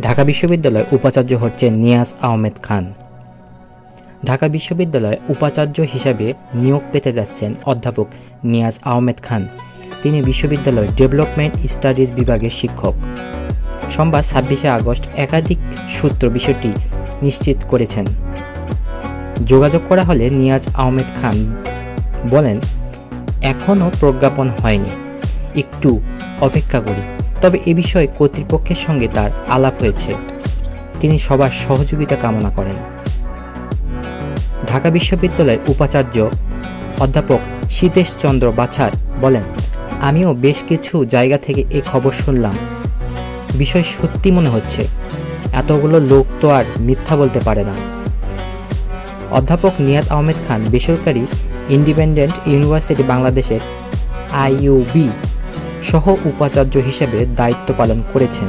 ঢাকা বিশ্ববিদ্যালয়ের উপাচার্য হচ্ছেন নিয়াজ আহমেদ খান। ঢাকা বিশ্ববিদ্যালয়ে উপাচার্য হিসাবে নিয়োগ পেতে যাচ্ছেন অধ্যাপক নিয়াজ আহমেদ খান। তিনি বিশ্ববিদ্যালয়ের ডেভেলপমেন্ট স্টাডিজ বিভাগের শিক্ষক। সোমবার 26শে আগস্ট একাধিক সূত্র বিষয়টি নিশ্চিত করেছেন। যোগাযোগ করা হলে নিয়াজ আহমেদ খান বলেন, এখনও প্রজ্ঞাপন হয়নি, একটু অপেক্ষা করি। তবে এ বিষয়ে কর্তৃপক্ষের সঙ্গে তার আলাপ হয়েছে। তিনি সবার সহযোগিতা কামনা করেন। ঢাকা বিশ্ববিদ্যালয়ের উপাচার্য অধ্যাপক সীতেশ চন্দ্র বাছার বলেন, আমিও বেশ কিছু জায়গা থেকে এ খবর শুনলাম। বিষয় সত্যি মনে হচ্ছে। এতগুলো লোক তো আর মিথ্যা বলতে পারে না। অধ্যাপক নিয়াজ আহমেদ খান বেসরকারি ইন্ডিপেন্ডেন্ট ইউনিভার্সিটি বাংলাদেশের IUB সহ উপাচার্য হিসেবে দায়িত্ব পালন করেছেন।